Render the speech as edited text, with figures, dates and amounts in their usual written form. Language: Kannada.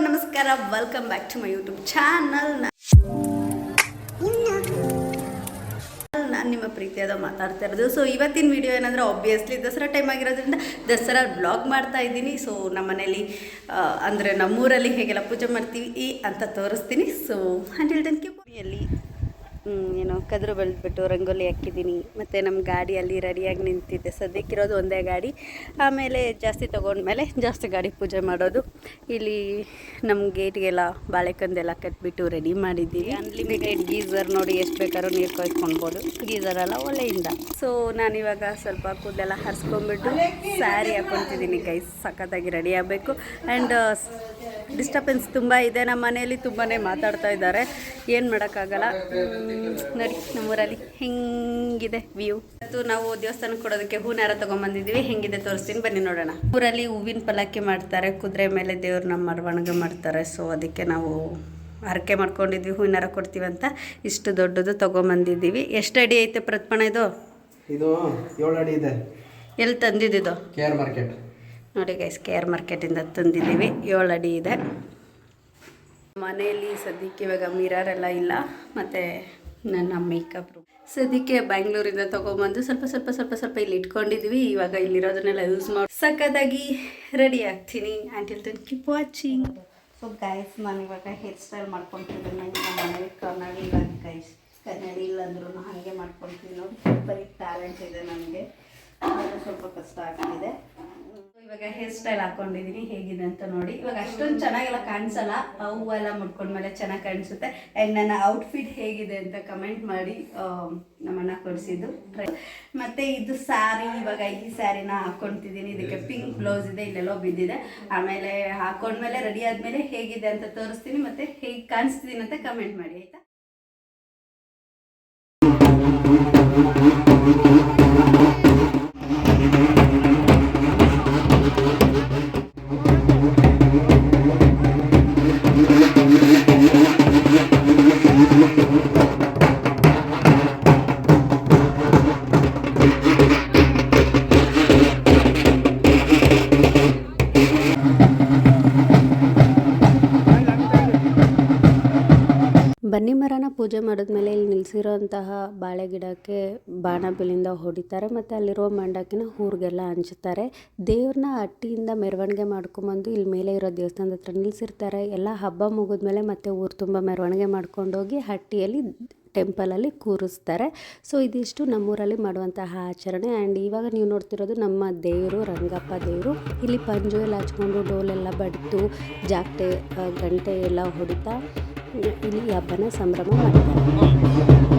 ನಮಸ್ಕಾರ, welcome back to my YouTube channel. ನಾನು ನಿಮ್ಮ ಪ್ರೀತಿಯಾದ ಮಾತಾಡ್ತಾ ಇರೋದು. ಸೊ ಇವತ್ತಿನ ವಿಡಿಯೋ ಏನಂದರೆ ಆಬ್ವಿಯಸ್ಲಿ ದಸರಾ ಟೈಮ್ ಆಗಿರೋದ್ರಿಂದ ದಸರಾ ಬ್ಲಾಗ್ ಮಾಡ್ತಾ ಇದ್ದೀನಿ. ಸೊ ನಮ್ಮ ಮನೇಲಿ ಅಂದರೆ ನಮ್ಮೂರಲ್ಲಿ ಹೇಗೆಲ್ಲ ಪೂಜೆ ಮಾಡ್ತೀವಿ ಅಂತ ತೋರಿಸ್ತೀನಿ. ಸೊ ಹಂಡ್ರೆಡ್ ಟೆನ್ಗೆ ಅಲ್ಲಿ ಏನೋ ಕದ್ರು ಬೆಳೆದ್ಬಿಟ್ಟು ರಂಗೋಲಿ ಹಾಕಿದ್ದೀನಿ. ಮತ್ತು ನಮ್ಮ ಗಾಡಿಯಲ್ಲಿ ರೆಡಿಯಾಗಿ ನಿಂತಿದ್ದೆ. ಸದ್ಯಕ್ಕಿರೋದು ಒಂದೇ ಗಾಡಿ, ಆಮೇಲೆ ಜಾಸ್ತಿ ತೊಗೊಂಡ್ಮೇಲೆ ಜಾಸ್ತಿ ಗಾಡಿ ಪೂಜೆ ಮಾಡೋದು. ಇಲ್ಲಿ ನಮ್ಮ ಗೇಟ್ಗೆಲ್ಲ ಬಾಳೆಕಂದೆಲ್ಲ ಕಟ್ಬಿಟ್ಟು ರೆಡಿ ಮಾಡಿದ್ದೀವಿ. ಅನ್ಲಿಮಿಟೆಡ್ ಗೀಝರ್, ನೋಡಿ ಎಷ್ಟು ಬೇಕಾದ್ರೂ ನೀರು ಕೊಯ್ಕೊಳ್ಬೋದು. ಗೀಝರೆಲ್ಲ ಒಲೆಯಿಂದ. ಸೊ ನಾನಿವಾಗ ಸ್ವಲ್ಪ ಕೂದಲೆಲ್ಲ ಹರಿಸ್ಕೊಂಡ್ಬಿಟ್ಟು ಸ್ಯಾರಿ ಹಾಕ್ಕೊತಿದ್ದೀನಿ. ಗೈಸ್ ಸಖತ್ತಾಗಿ ರೆಡಿ ಆಗಬೇಕು. ಆ್ಯಂಡ್ ಡಿಸ್ಟರ್ಬೆನ್ಸ್ ತುಂಬ ಇದೆ, ನಮ್ಮ ಮನೆಯಲ್ಲಿ ತುಂಬಾ ಮಾತಾಡ್ತಾ ಇದ್ದಾರೆ. ಏನು ಮಾಡೋಕ್ಕಾಗಲ್ಲ. ನೋಡಿ ನಮ್ಮೂರಲ್ಲಿ ಹೆಂಗಿದೆ ವ್ಯೂ. ಇವತ್ತು ನಾವು ದೇವಸ್ಥಾನಕ್ಕೆ ಕೊಡೋದಕ್ಕೆ ಹೂನಾರ ತೊಗೊಂಬಂದಿದ್ದೀವಿ. ಹೆಂಗಿದೆ ತೋರಿಸ್ತೀನಿ, ಬನ್ನಿ ನೋಡೋಣ. ಊರಲ್ಲಿ ಹೂವಿನ ಪಲ್ಲಕ್ಕಿ ಮಾಡ್ತಾರೆ, ಕುದುರೆ ಮೇಲೆ ದೇವ್ರನ್ನ ಮೆರವಣಿಗೆ ಮಾಡ್ತಾರೆ. ಸೊ ಅದಕ್ಕೆ ನಾವು ಹರಕೆ ಮಾಡ್ಕೊಂಡಿದ್ವಿ, ಹೂವಿನಾರ ಕೊಡ್ತೀವಿ ಅಂತ. ಇಷ್ಟು ದೊಡ್ಡದು ತೊಗೊಂಬಂದಿದ್ದೀವಿ. ಎಷ್ಟು ಅಡಿ ಐತೆ ಪ್ರತಿಮಣ ಇದು? 7 ಅಡಿ ಇದೆ. ಎಲ್ಲಿ ತಂದಿದ್ದು? KR market. ನೋಡಿ ಗೈಸ್, KR ಮಾರ್ಕೆಟಿಂದ ತಂದಿದ್ದೀವಿ. 7 ಅಡಿ ಇದೆ. ಮನೆಯಲ್ಲಿ ಸದ್ಯಕ್ಕೆ ಇವಾಗ ಮಿರರೆಲ್ಲ ಇಲ್ಲ, ಮತ್ತು ನನ್ನ ಮೇಕಪ್ ರೂಮ್ ಸದ್ಯಕ್ಕೆ ಬ್ಯಾಂಗ್ಳೂರಿಂದ ತೊಗೊಂಬಂದು ಸ್ವಲ್ಪ ಇಲ್ಲಿ ಇಟ್ಕೊಂಡಿದ್ವಿ. ಇವಾಗ ಇಲ್ಲಿರೋದನ್ನೆಲ್ಲ ಯೂಸ್ ಮಾಡಿ ಸಖತ್ತಾಗಿ ರೆಡಿ ಆಗ್ತೀನಿ. Until then keep watching. So guys, ನಾನು ಇವಾಗ ಹೇರ್ ಸ್ಟೈಲ್ ಮಾಡ್ಕೊತಿದ್ದೀನಿ. ನಮ್ಮ ಮನೇಲಿ ಕನ್ನಡಿ ಇಲ್ಲ ಗೈಸ್, ಕನ್ನಡಿ ಇಲ್ಲ ಅಂದ್ರೂ ಹಾಗೆ ಮಾಡ್ಕೊತೀನಿ. ನೋಡಿ, ಬರೀ ಟ್ಯಾಲೆಂಟ್ ಇದೆ ನನಗೆ, ಸ್ವಲ್ಪ ಕಷ್ಟ ಆಗ್ತಿದೆ. ಇವಾಗ ಹೇರ್ ಸ್ಟೈಲ್ ಹಾಕೊಂಡಿದ್ದೀನಿ, ಹೇಗಿದೆ ಅಂತ ನೋಡಿ. ಇವಾಗ ಅಷ್ಟೊಂದು ಚೆನ್ನಾಗೆಲ್ಲ ಕಾಣಿಸಲ್ಲ, ಹೂವೆಲ್ಲ ಮುಟ್ಕೊಂಡ್ಮೇಲೆ ಚೆನ್ನಾಗಿ ಕಾಣಿಸುತ್ತೆ. ಆ್ಯಂಡ್ ನನ್ನ ಔಟ್ಫಿಟ್ ಹೇಗಿದೆ ಅಂತ ಕಮೆಂಟ್ ಮಾಡಿ. ನಮ್ಮಣ್ಣ ಕೊಡಿಸಿದ್ದು. ಮತ್ತು ಇದು ಸ್ಯಾರಿ, ಇವಾಗ ಈ ಸ್ಯಾರಿನ ಹಾಕ್ಕೊತಿದ್ದೀನಿ. ಇದಕ್ಕೆ ಪಿಂಕ್ ಬ್ಲೌಸ್ ಇದೆ, ಇಲ್ಲೆಲ್ಲೋ ಬಿದ್ದಿದೆ. ಆಮೇಲೆ ಹಾಕೊಂಡ್ಮೇಲೆ ರೆಡಿ ಆದಮೇಲೆ ಹೇಗಿದೆ ಅಂತ ತೋರಿಸ್ತೀನಿ, ಮತ್ತು ಹೇಗೆ ಕಾಣಿಸ್ತಿದ್ದೀನಿ ಅಂತ ಕಮೆಂಟ್ ಮಾಡಿ, ಆಯಿತಾ? ಬನ್ನಿ ಮರನ ಪೂಜೆ ಮಾಡಿದ್ಮೇಲೆ ಇಲ್ಲಿ ನಿಲ್ಲಿಸಿರೋಂತಹ ಬಾಳೆ ಗಿಡಕ್ಕೆ ಬಾಣಬಿಲ್ಲಿಂದ ಹೊಡಿತಾರೆ, ಮತ್ತು ಅಲ್ಲಿರೋ ಮಂಡಕ್ಕಿನ ಊರಿಗೆಲ್ಲ ಹಂಚ್ತಾರೆ. ದೇವ್ರನ್ನ ಹಟ್ಟಿಯಿಂದ ಮೆರವಣಿಗೆ ಮಾಡ್ಕೊಂಬಂದು ಇಲ್ಲಿ ಮೇಲೆ ಇರೋ ದೇವಸ್ಥಾನದ ಹತ್ರ ನಿಲ್ಲಿಸಿರ್ತಾರೆ. ಎಲ್ಲ ಹಬ್ಬ ಮುಗಿದ್ಮೇಲೆ ಮತ್ತೆ ಊರು ತುಂಬ ಮೆರವಣಿಗೆ ಮಾಡ್ಕೊಂಡೋಗಿ ಹಟ್ಟಿಯಲ್ಲಿ ಟೆಂಪಲಲ್ಲಿ ಕೂರಿಸ್ತಾರೆ. ಸೊ ಇದಿಷ್ಟು ನಮ್ಮೂರಲ್ಲಿ ಮಾಡುವಂತಹ ಆಚರಣೆ. ಆ್ಯಂಡ್ ಇವಾಗ ನೀವು ನೋಡ್ತಿರೋದು ನಮ್ಮ ದೇವರು, ರಂಗಪ್ಪ ದೇವರು. ಇಲ್ಲಿ ಪಂಜು ಎಲ್ಲ ಹಚ್ಕೊಂಡು ಡೋಲೆಲ್ಲ ಬಡಿದು ಜಾಗಟೆ ಗಂಟೆ ಎಲ್ಲ ಹೊಡಿತಾ ಇಲ್ಲಿ ಹಬ್ಬನ ಸಂಭ್ರಮ ಮಾಡ್ತಾರೆ.